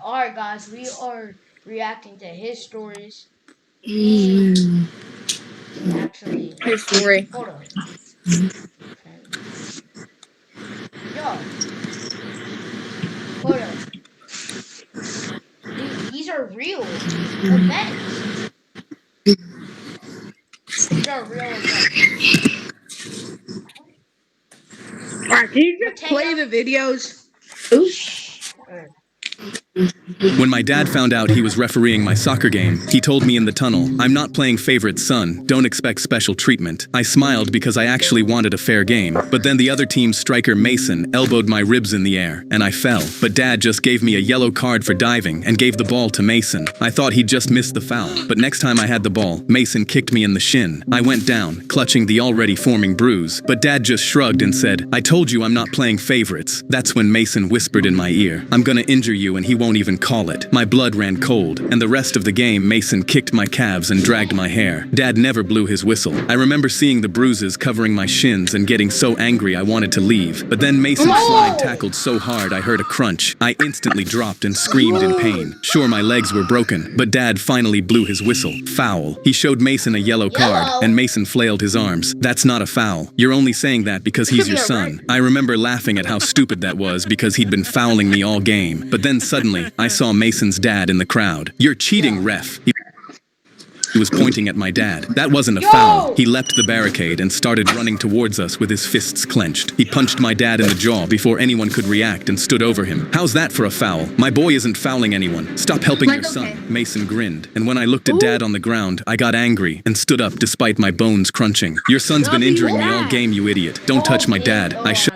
Alright, guys, we are reacting to his stories. Actually, His story. hold up. Yo, hold up. These are real events. These are real events. Alright, can you just play the videos? When my dad found out he was refereeing my soccer game, he told me in the tunnel, "I'm not playing favorite son, don't expect special treatment." I smiled because I actually wanted a fair game, but then the other team's striker Mason elbowed my ribs in the air, and I fell. But Dad just gave me a yellow card for diving and gave the ball to Mason. I thought he'd just missed the foul, but next time I had the ball, Mason kicked me in the shin. I went down, clutching the already forming bruise, but Dad just shrugged and said, "I told you I'm not playing favorites." That's when Mason whispered in my ear, "I'm gonna injure you," and he won't even call it. My blood ran cold, and the rest of the game Mason kicked my calves and dragged my hair. Dad never blew his whistle. I remember seeing the bruises covering my shins and getting so angry I wanted to leave. But then Mason slide tackled so hard I heard a crunch. I instantly dropped and screamed in pain. Sure, my legs were broken, but Dad finally blew his whistle. Foul. He showed Mason a yellow card, and Mason flailed his arms. "That's not a foul. You're only saying that because he's your son." I remember laughing at how stupid that was because he'd been fouling me all game. But then suddenly, I saw Mason's dad in the crowd. "You're cheating, ref." He was pointing at my dad. That wasn't a foul. He leapt the barricade and started running towards us with his fists clenched. He punched my dad in the jaw before anyone could react and stood over him. "How's that for a foul? My boy isn't fouling anyone. Stop helping your son." Mason grinned, and when I looked at Dad on the ground, I got angry and stood up despite my bones crunching. "Your son's been injuring me all game, you idiot. Don't touch my dad." I shoved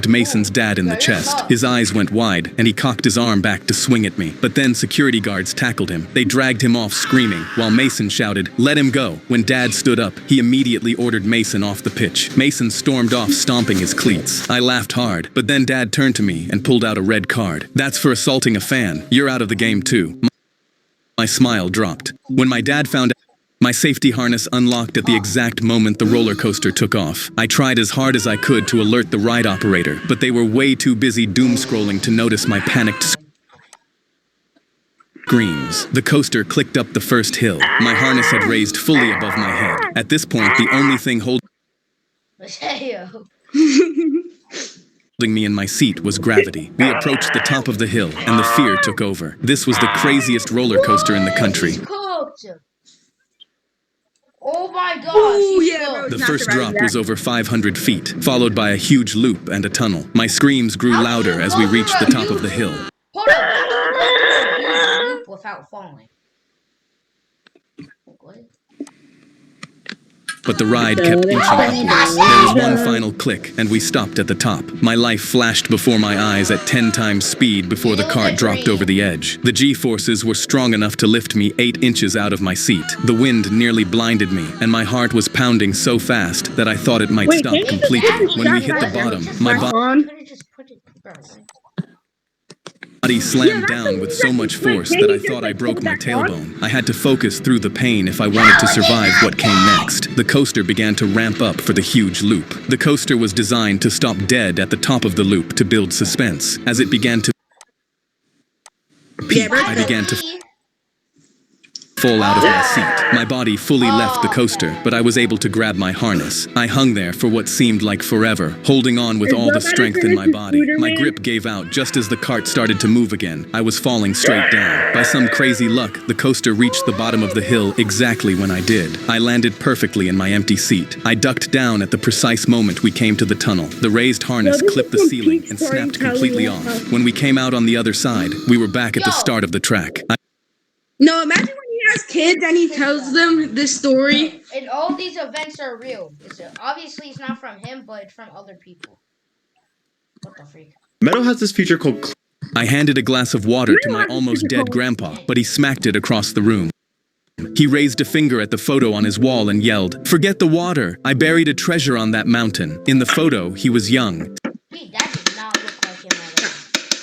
Mason's dad in the chest. His eyes went wide, and he cocked his arm back to swing at me. But then security guards tackled him. They dragged him off screaming, while Mason shouted, "Let him go." When Dad stood up, he immediately ordered Mason off the pitch. Mason stormed off stomping his cleats. I laughed hard, but then Dad turned to me and pulled out a red card. "That's for assaulting a fan. You're out of the game too." My smile dropped. When my dad found out, my safety harness unlocked at the exact moment the roller coaster took off. I tried as hard as I could to alert the ride operator, but they were way too busy doom-scrolling to notice my panicked screams. The coaster clicked up the first hill. My harness had raised fully above my head. At this point, the only thing holding me in my seat was gravity. We approached the top of the hill, and the fear took over. This was the craziest roller coaster in the country. Oh my gosh! Ooh, yeah, bro, the first drop was over 500 feet, followed by a huge loop and a tunnel. My screams grew louder as we reached the top of the hill. Hold up! Loop without falling. What? But the ride kept inching upwards. There was one final click, and we stopped at the top. My life flashed before my eyes at 10 times speed before the cart dropped over the edge. The G-forces were strong enough to lift me 8 inches out of my seat. The wind nearly blinded me, and my heart was pounding so fast that I thought it might stop completely. When we hit the bottom, my body slammed down with so much force that I thought I broke my tailbone. I had to focus through the pain if I wanted to survive what came next. The coaster began to ramp up for the huge loop. The coaster was designed to stop dead at the top of the loop to build suspense. As it began to peak, I began to fall out of my seat. My body fully left the coaster, but I was able to grab my harness. I hung there for what seemed like forever, holding on with all the strength in my body. My grip gave out just as the cart started to move again. I was falling straight down. By some crazy luck, the coaster reached the bottom of the hill exactly when I did. I landed perfectly in my empty seat. I ducked down at the precise moment we came to the tunnel. The raised harness clipped the ceiling and snapped completely off. When we came out on the other side, we were back at the start of the track. No, imagine when he has kids and he tells them this story. And all these events are real. Obviously, it's not from him, but it's from other people. What the freak? Meadow has this feature called... I handed a glass of water to my almost dead grandpa, but he smacked it across the room. He raised a finger at the photo on his wall and yelled, "Forget the water! I buried a treasure on that mountain." In the photo, he was young, That did not look like him at all.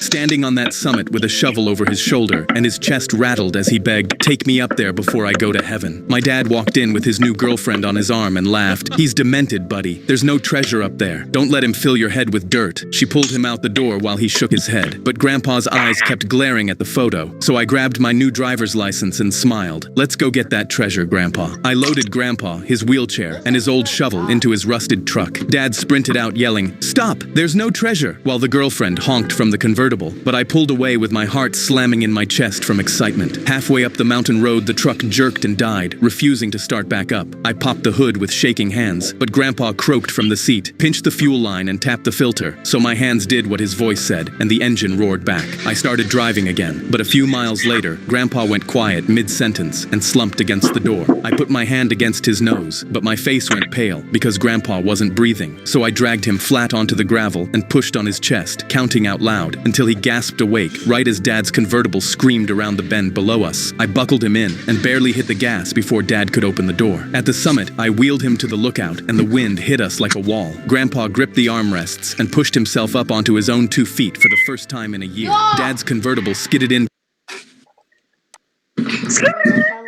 standing on that summit with a shovel over his shoulder, and his chest rattled as he begged, "Take me up there before I go to heaven." My dad walked in with his new girlfriend on his arm and laughed. "He's demented, buddy. There's no treasure up there. Don't let him fill your head with dirt." She pulled him out the door while he shook his head, but Grandpa's eyes kept glaring at the photo, so I grabbed my new driver's license and smiled. "Let's go get that treasure, Grandpa." I loaded Grandpa, his wheelchair, and his old shovel into his rusted truck. Dad sprinted out yelling, "Stop! There's no treasure!" while the girlfriend honked from the convertible, but I pulled away with my heart slamming in my chest from excitement. Halfway up the mountain road, the truck jerked and died, refusing to start back up. I popped the hood with shaking hands, but Grandpa croaked from the seat, pinched the fuel line and tapped the filter, so my hands did what his voice said, and the engine roared back. I started driving again, but a few miles later, Grandpa went quiet mid-sentence and slumped against the door. I put my hand against his nose, but my face went pale because Grandpa wasn't breathing, so I dragged him flat onto the gravel and pushed on his chest, counting out loud, until he gasped awake, right as Dad's convertible screamed around the bend below us. I buckled him in and barely hit the gas before Dad could open the door. At the summit, I wheeled him to the lookout, and the wind hit us like a wall. Grandpa gripped the armrests and pushed himself up onto his own 2 feet for the first time in a year. Dad's convertible skidded in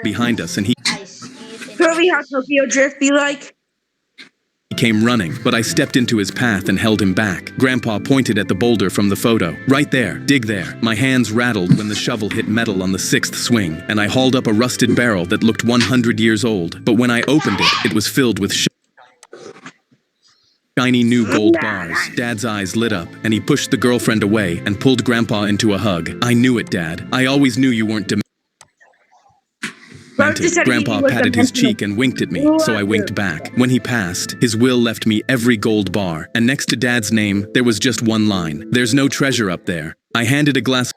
behind us, and he Probably how Tokyo Drift be like. came running, but I stepped into his path and held him back. Grandpa pointed at the boulder from the photo. "Right there, dig there." My hands rattled when the shovel hit metal on the 6th swing, and I hauled up a rusted barrel that looked 100 years old, but when I opened it, it was filled with shiny new gold bars. Dad's eyes lit up, and he pushed the girlfriend away and pulled Grandpa into a hug. "I knew it, Dad. I always knew you weren't demented." Grandpa patted his cheek and winked at me, so I winked back. When he passed, his will left me every gold bar, and next to Dad's name, there was just one line: "There's no treasure up there." I handed a glass.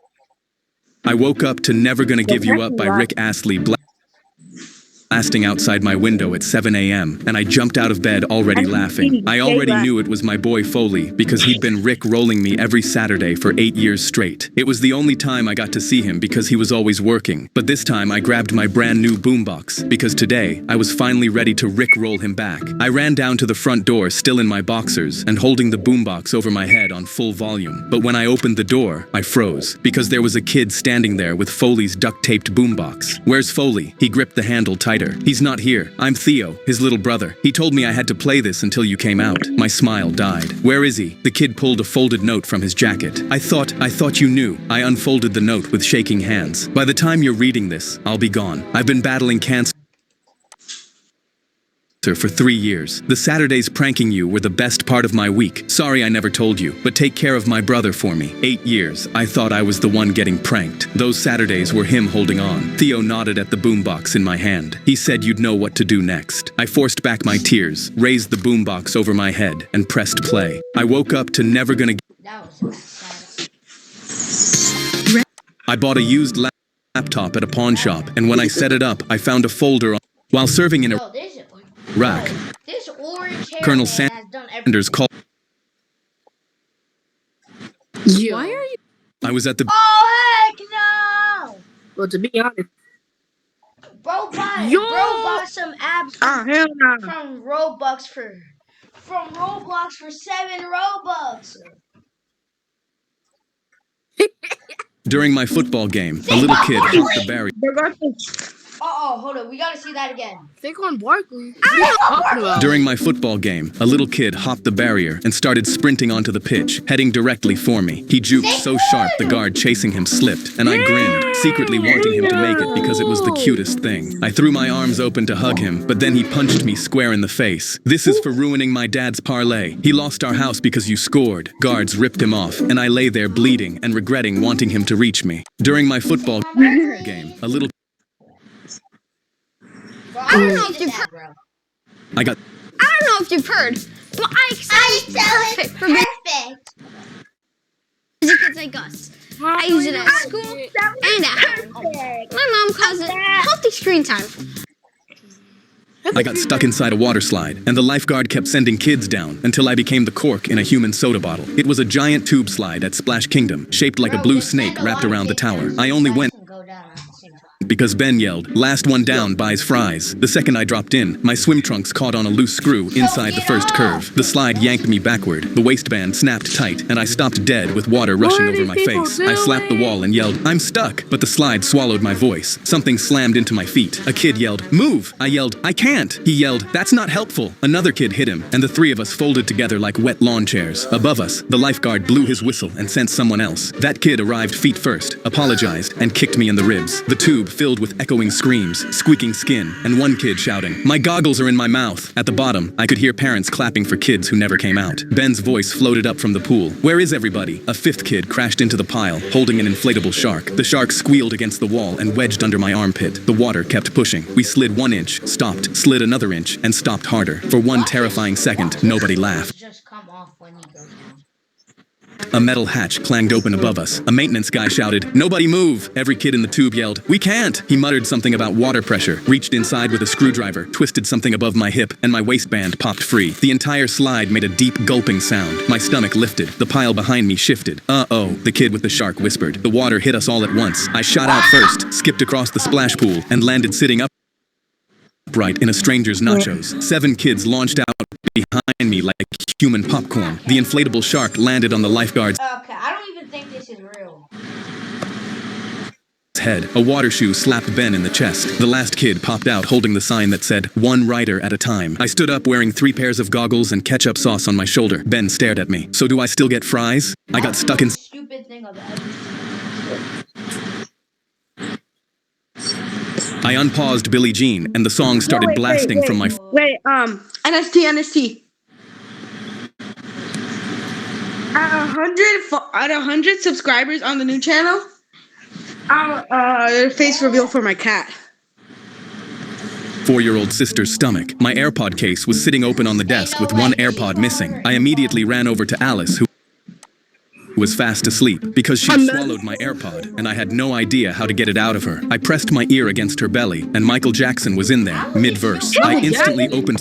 I woke up to "Never Gonna Give You Up" by Rick Astley blasting outside my window at 7 a.m., and I jumped out of bed already laughing. I already knew it was my boy Foley, because he'd been Rick rolling me every Saturday for 8 years straight. It was the only time I got to see him because he was always working, but this time I grabbed my brand new boombox, because today I was finally ready to Rick roll him back. I ran down to the front door still in my boxers and holding the boombox over my head on full volume, but when I opened the door, I froze, because there was a kid standing there with Foley's duct-taped boombox. "Where's Foley?" He gripped the handle tighter. "He's not here. I'm Theo, his little brother. He told me I had to play this until you came out." My smile died. "Where is he?" The kid pulled a folded note from his jacket. I thought you knew." I unfolded the note with shaking hands. "By the time you're reading this, I'll be gone. I've been battling cancer for 3 years. The Saturdays pranking you were the best part of my week. Sorry I never told you, but take care of my brother for me. 8 years, I thought I was the one getting pranked. Those Saturdays were him holding on." Theo nodded at the boombox in my hand. He said you'd know what to do next. I forced back my tears, raised the boombox over my head, and pressed play. I woke up to "Never Gonna..." That was sad. I bought a used laptop at a pawn shop, and when I set it up, I found a folder while serving in Yo, Iraq. this orange hair Colonel man has done Sanders called. Why are you? I was at the. Oh heck no! Well, to be honest, Bro bought some abs Oh, hell no. from Roblox for 7 Robux. During my football game, a little kid hopped the barrier. Hold on, we gotta see that again. Saquon Barkley. What are you talking about? During my football game, a little kid hopped the barrier and started sprinting onto the pitch, heading directly for me. He juked so sharp the guard chasing him slipped, and I grinned, secretly wanting him to make it because it was the cutest thing. I threw my arms open to hug him, but then he punched me square in the face. "This is for ruining my dad's parlay. He lost our house because you scored." Guards ripped him off, and I lay there bleeding and regretting wanting him to reach me. During my football game, a little Bro, I don't know if you've heard. I got I don't know if you've heard, but I excel is perfect for busy kids like us. I use it at school and at home. My mom calls it healthy screen time. I got stuck inside a water slide, and the lifeguard kept sending kids down until I became the cork in a human soda bottle. It was a giant tube slide at Splash Kingdom, shaped like a blue snake wrapped around the tower. I only went because Ben yelled, "Last one down buys fries." The second I dropped in, my swim trunks caught on a loose screw inside the first curve. The slide yanked me backward. The waistband snapped tight, and I stopped dead with water rushing over my face. I slapped the wall and yelled, "I'm stuck!" But the slide swallowed my voice. Something slammed into my feet. A kid yelled, "Move!" I yelled, "I can't!" He yelled, "That's not helpful!" Another kid hit him, and the three of us folded together like wet lawn chairs. Above us, the lifeguard blew his whistle and sent someone else. That kid arrived feet first, apologized, and kicked me in the ribs. The tube filled with echoing screams, squeaking skin, and one kid shouting, "My goggles are in my mouth!" At the bottom, I could hear parents clapping for kids who never came out. Ben's voice floated up from the pool. "Where is everybody?" A fifth kid crashed into the pile, holding an inflatable shark. The shark squealed against the wall and wedged under my armpit. The water kept pushing. We slid 1 inch, stopped, slid another inch, and stopped harder. For one terrifying second, nobody laughed. Just come off when he goes down. A metal hatch clanged open above us. A maintenance guy shouted, "Nobody move!" Every kid in the tube yelled, "We can't!" He muttered something about water pressure, reached inside with a screwdriver, twisted something above my hip, and my waistband popped free. The entire slide made a deep gulping sound. My stomach lifted. The pile behind me shifted. "Uh-oh," the kid with the shark whispered. The water hit us all at once. I shot out first, skipped across the splash pool, and landed sitting upright in a stranger's nachos. 7 kids launched out behind me like human popcorn. The inflatable shark landed on the lifeguard's Okay, I don't even think this is real. head. A water shoe slapped Ben in the chest. The last kid popped out holding the sign that said, "One rider at a time." I stood up wearing 3 pairs of goggles and ketchup sauce on my shoulder. Ben stared at me. "So do I still get fries?" I got stuck in... Stupid thing of ever. I unpaused Billie Jean, and the song started blasting from my... NST. At 100 subscribers on the new channel, face reveal for my cat. 4-year-old sister's stomach. My AirPod case was sitting open on the desk with one AirPod missing. I immediately ran over to Alice, who was fast asleep, because she swallowed my AirPod, and I had no idea how to get it out of her. I pressed my ear against her belly, and Michael Jackson was in there, mid-verse. I instantly opened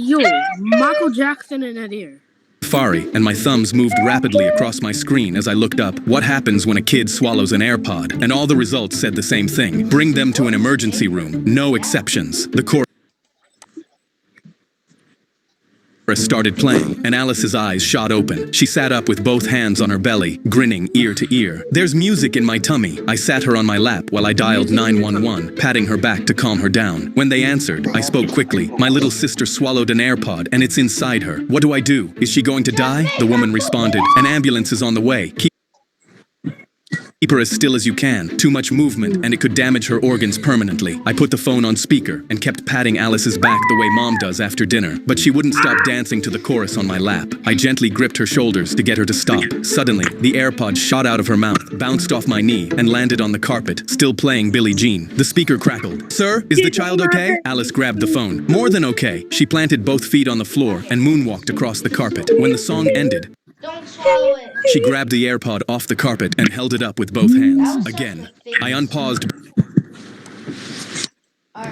Yo, Michael Jackson in that ear. Safari, and my thumbs moved rapidly across my screen as I looked up. What happens when a kid swallows an AirPod? And all the results said the same thing. Bring them to an emergency room. No exceptions. The chorus started playing, and Alice's eyes shot open. She sat up with both hands on her belly, grinning ear to ear. "There's music in my tummy." I sat her on my lap while I dialed 911, patting her back to calm her down. When they answered, I spoke quickly. "My little sister swallowed an AirPod, and it's inside her. What do I do? Is she going to die?" The woman responded, "An ambulance is on the way. Keep her as still as you can. Too much movement, and it could damage her organs permanently." I put the phone on speaker and kept patting Alice's back the way Mom does after dinner, but she wouldn't stop dancing to the chorus on my lap. I gently gripped her shoulders to get her to stop. Suddenly, the AirPod shot out of her mouth, bounced off my knee, and landed on the carpet, still playing Billie Jean. The speaker crackled. "Sir, is the child okay?" Alice grabbed the phone. "More than okay." She planted both feet on the floor and moonwalked across the carpet. When the song ended, Don't swallow it. she grabbed the AirPod off the carpet and held it up with both hands. Again, I unpaused.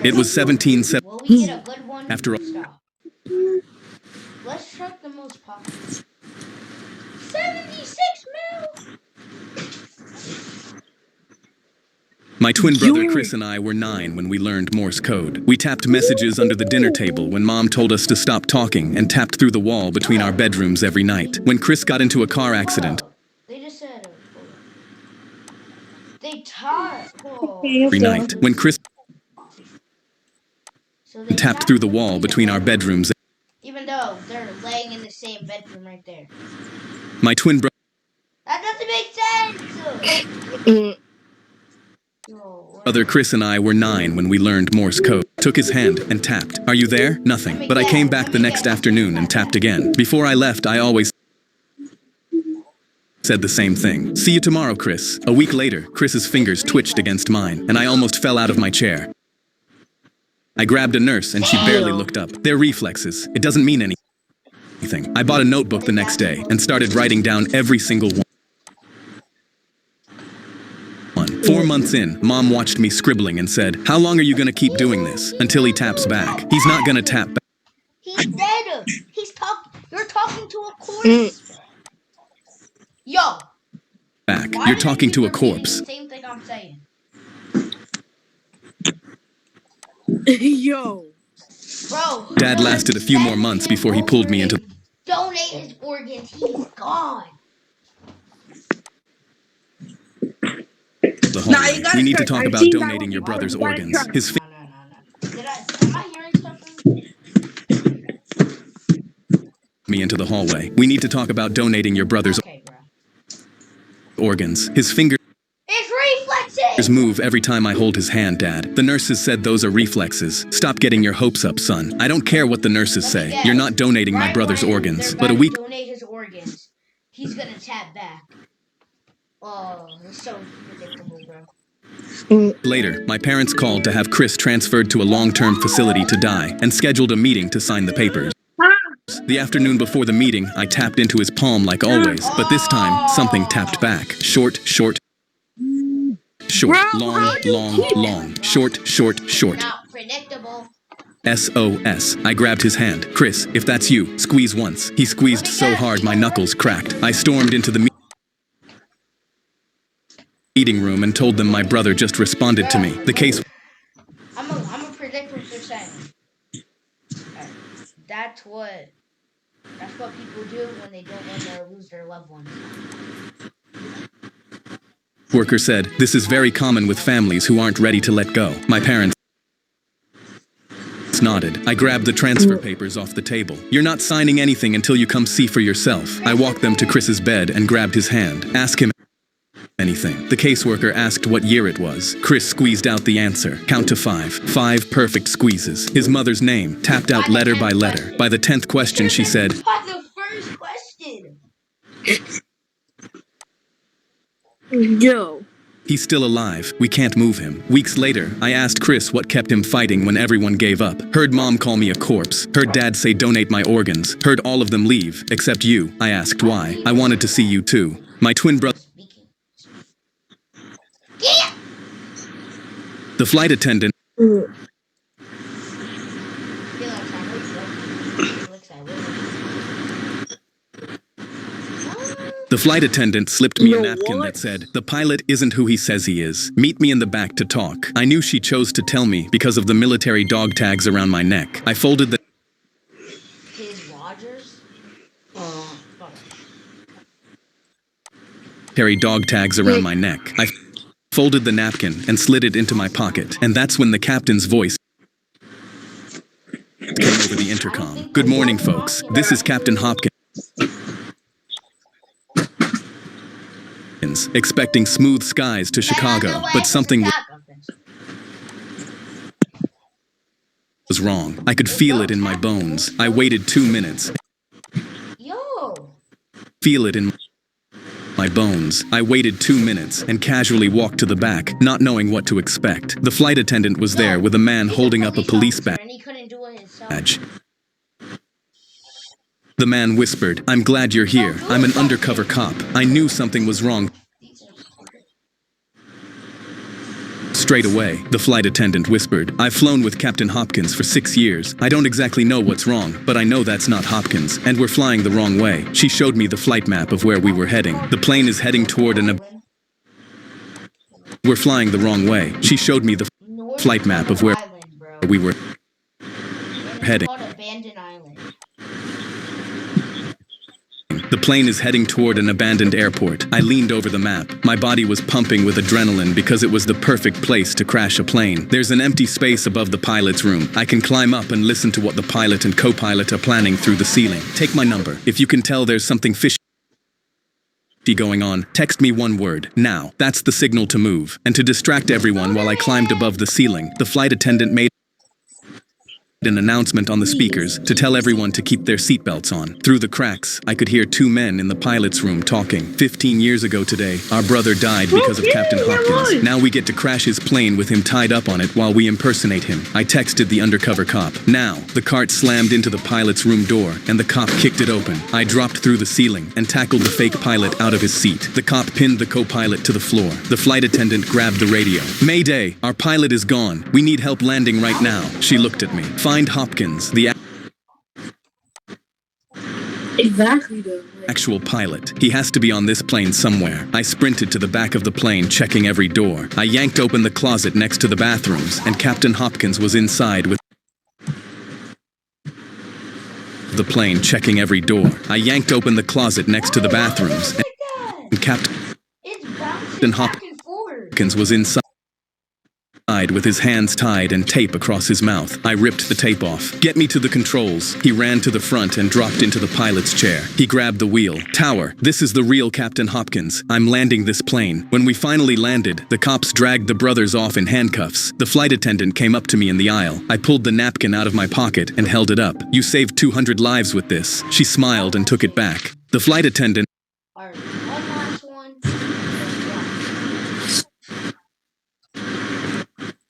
It was 17:7. Will we get a good one? After all. Stop. Let's check the most popular. 76 mil. My twin brother Chris and I were 9 when we learned Morse code. We tapped messages under the dinner table when Mom told us to stop talking, and tapped through the wall between our bedrooms every night. When Chris got into a car accident, They just said they tied. every night. When Chris So they tapped through the wall between our bedrooms, even though they're laying in the same bedroom right there. my twin That doesn't make sense. brother Chris and I were 9 when we learned Morse code. Took his hand and tapped. "Are you there?" Nothing. But I came back the next afternoon and tapped again. Before I left, I always said the same thing. "See you tomorrow, Chris." A week later, Chris's fingers twitched against mine, and I almost fell out of my chair. I grabbed a nurse, and she barely looked up. They're reflexes. It doesn't mean anything. I bought a notebook the next day and started writing down every single one. 4 months in, Mom watched me scribbling and said, "How long are you gonna keep doing this? Until he taps back." He's not gonna tap back. He's dead. You're talking to a corpse. Yo. Back. back. Why You're do talking they to a keep repeating corpse. the same thing I'm saying? Yo. Bro, Dad lasted a few more months before he pulled me into donate his organs. He's gone. the hallway. We need to talk I've about seen that donating one your before. brother's You gotta organs. try. His No. Am I hearing stuff? me into the hallway. We need to talk about donating your brother's Okay, bro. organs. His fingers It's reflexes. move every time I hold his hand, Dad. The nurses said those are reflexes. Stop getting your hopes up, son. I don't care what the nurses Let me say. guess. You're not donating my Right brother's when organs. they're But a about week to donate his organs, he's gonna tap back. Oh, it's so predictable, bro. later, my parents called to have Chris transferred to a long-term facility to die and scheduled a meeting to sign the papers. The afternoon before the meeting, I tapped into his palm like always, but this time, something tapped back. Short, Bro, long, short. Not predictable. SOS. I grabbed his hand. Chris, if that's you, squeeze once. He squeezed so hard my knuckles cracked. I stormed into the meeting room and told them my brother just responded to me. The case I'm gonna predict what you're saying. Alright. That's what people do when they don't want to lose their loved ones. worker said, this is very common with families who aren't ready to let go. My parents nodded. I grabbed the transfer papers off the table. You're not signing anything until you come see for yourself. I walked them to Chris's bed and grabbed his hand. Ask him anything. The caseworker asked what year it was. Chris squeezed out the answer. Count to 5. 5 perfect squeezes. His mother's name, tapped out letter by letter. By the 10th question, she said, What's the first question? Yo. he's still alive. We can't move him. Weeks later, I asked Chris what kept him fighting when everyone gave up. Heard mom call me a corpse. Heard dad say donate my organs. Heard all of them leave, except you. I asked why. I wanted to see you too. My twin brother. Yeah. The flight attendant. The flight attendant slipped me a napkin that said, the pilot isn't who he says he is. Meet me in the back to talk. I knew she chose to tell me because of the military dog tags around my neck. I folded the Rogers? military dog tags around my neck. I folded the napkin and slid it into my pocket. And that's when the captain's voice came over the intercom. Good morning, folks. This is Captain Hopkins. Expecting smooth skies to Chicago, but something was wrong. I could feel it in my bones. I waited 2 minutes. Feel it in my bones. I waited 2 minutes and casually walked to the back, not knowing what to expect. The flight attendant was there with a man holding up a police badge. The man whispered, I'm glad you're here. I'm an undercover cop. I knew something was wrong. Straight away, the flight attendant whispered, I've flown with Captain Hopkins for 6 years. I don't exactly know what's wrong, but I know that's not Hopkins, and we're flying the wrong way. She showed me the flight map of where we were heading. The plane is heading toward we're flying the wrong way. She showed me the flight map of where we were heading. The plane is heading toward an abandoned airport. I leaned over the map. My body was pumping with adrenaline because it was the perfect place to crash a plane. There's an empty space above the pilot's room. I can climb up and listen to what the pilot and co-pilot are planning through the ceiling. Take my number. If you can tell there's something fishy going on, text me one word, now. That's the signal to move. And to distract everyone while I climbed above the ceiling, the flight attendant made an announcement on the speakers to tell everyone to keep their seatbelts on. Through the cracks, I could hear 2 men in the pilot's room talking. 15 years ago today, our brother died because of Captain Hopkins. Now we get to crash his plane with him tied up on it while we impersonate him. I texted the undercover cop. Now, the cart slammed into the pilot's room door, and the cop kicked it open. I dropped through the ceiling and tackled the fake pilot out of his seat. The cop pinned the co-pilot to the floor. The flight attendant grabbed the radio. Mayday, our pilot is gone. We need help landing right now. She looked at me. Find Hopkins. The Exactly, though. Actual pilot. He has to be on this plane somewhere. I sprinted to the back of the plane, checking every door. I yanked open the closet next to the bathrooms, and Captain Hopkins was inside with the plane, checking every door. I yanked open the closet next to the bathrooms, and Captain Hopkins was inside with his hands tied and tape across his mouth. I ripped the tape off. "Get me to the controls." He ran to the front and dropped into the pilot's chair. He grabbed the wheel. "Tower, this is the real Captain Hopkins. I'm landing this plane." When we finally landed, the cops dragged the brothers off in handcuffs. The flight attendant came up to me in the aisle. I pulled the napkin out of my pocket and held it up. "You saved 200 lives with this." She smiled and took it back. The flight attendant Alright, one last one.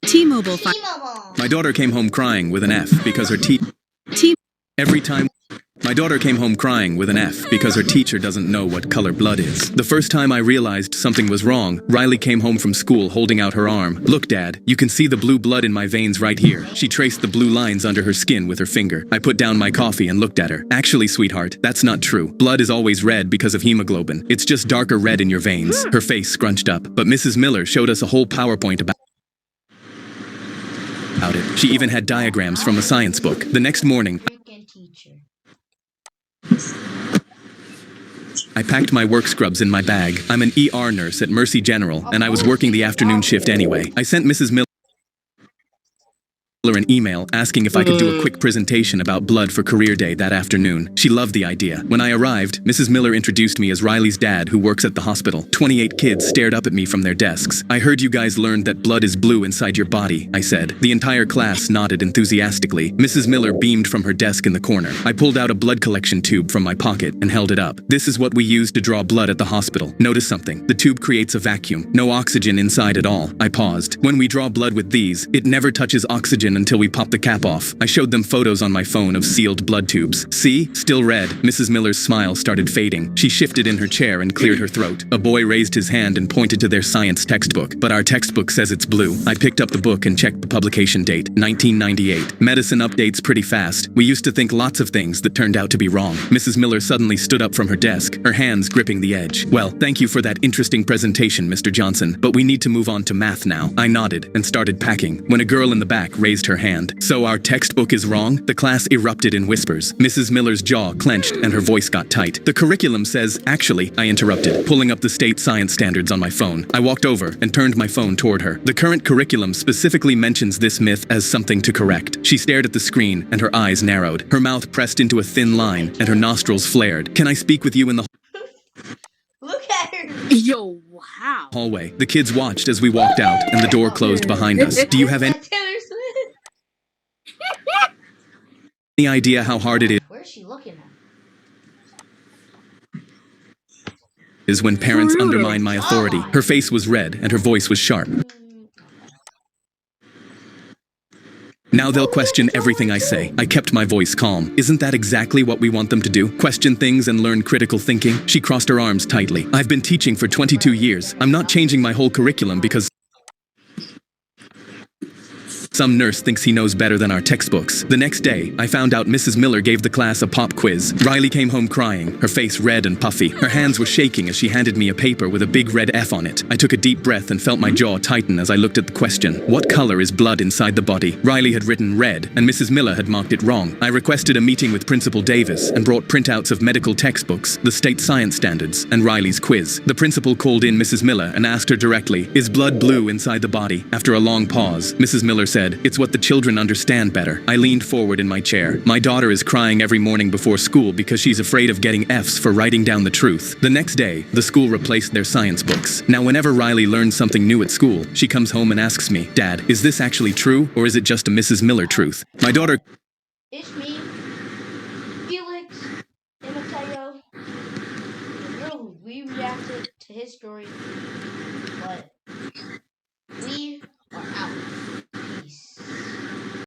T-Mobile. T-Mobile. My daughter came home crying with an F because her every time my daughter came home crying with an F because her teacher doesn't know what color blood is. The first time I realized something was wrong, Riley came home from school holding out her arm. "Look, Dad, you can see the blue blood in my veins right here." She traced the blue lines under her skin with her finger. I put down my coffee and looked at her. "Actually, sweetheart, that's not true. Blood is always red because of hemoglobin. It's just darker red in your veins." Her face scrunched up, but Mrs. Miller showed us a whole PowerPoint about it. She even had diagrams from a science book. The next morning, Freaking teacher. I packed my work scrubs in my bag. I'm an ER nurse at Mercy General, and I was working the afternoon shift anyway. I sent Mrs. Miller an email asking if I could do a quick presentation about blood for career day that afternoon. She loved the idea. When I arrived, Mrs. Miller introduced me as Riley's dad, who works at the hospital. 28 kids stared up at me from their desks. "I heard you guys learned that blood is blue inside your body," I said. The entire class nodded enthusiastically. Mrs. Miller beamed from her desk in the corner. I pulled out a blood collection tube from my pocket and held it up. "This is what we use to draw blood at the hospital. Notice something. The tube creates a vacuum. No oxygen inside at all." I paused. "When we draw blood with these, it never touches oxygen until we pop the cap off." I showed them photos on my phone of sealed blood tubes. "See? Still red." Mrs. Miller's smile started fading. She shifted in her chair and cleared her throat. A boy raised his hand and pointed to their science textbook. "But our textbook says it's blue." I picked up the book and checked the publication date, 1998. Medicine updates pretty fast. We used to think lots of things that turned out to be wrong. Mrs. Miller suddenly stood up from her desk, her hands gripping the edge. "Well, thank you for that interesting presentation, Mr. Johnson, but we need to move on to math now." I nodded and started packing when a girl in the back raised her hand. "So our textbook is wrong?" The class erupted in whispers. Mrs. Miller's jaw clenched and her voice got tight. "The curriculum says..." "Actually," I interrupted, pulling up the state science standards on my phone. I walked over and turned my phone toward her. "The current curriculum specifically mentions this myth as something to correct." She stared at the screen and her eyes narrowed. Her mouth pressed into a thin line and her nostrils flared. "Can I speak with you in the Look at her. Yo, wow. hallway?" The kids watched as we walked out and the door closed behind us. "Do you have any Taylor Swift. idea how hard it Where's she looking at? is when parents undermine my authority?" Her face was red and her voice was sharp. "Now they'll question everything I say." I kept my voice calm. "Isn't that exactly what we want them to do? Question things and learn critical thinking?" She crossed her arms tightly. "I've been teaching for 22 years. I'm not changing my whole curriculum because some nurse thinks he knows better than our textbooks." The next day, I found out Mrs. Miller gave the class a pop quiz. Riley came home crying, her face red and puffy. Her hands were shaking as she handed me a paper with a big red F on it. I took a deep breath and felt my jaw tighten as I looked at the question. What color is blood inside the body? Riley had written red, and Mrs. Miller had marked it wrong. I requested a meeting with Principal Davis and brought printouts of medical textbooks, the state science standards, and Riley's quiz. The principal called in Mrs. Miller and asked her directly, "Is blood blue inside the body?" After a long pause, Mrs. Miller said, "It's what the children understand better." I leaned forward in my chair. "My daughter is crying every morning before school because she's afraid of getting Fs for writing down the truth." The next day, the school replaced their science books. Now whenever Riley learns something new at school, she comes home and asks me, "Dad, is this actually true, or is it just a Mrs. Miller truth?" My daughter It's me, Felix, and Mateo. We reacted to his story.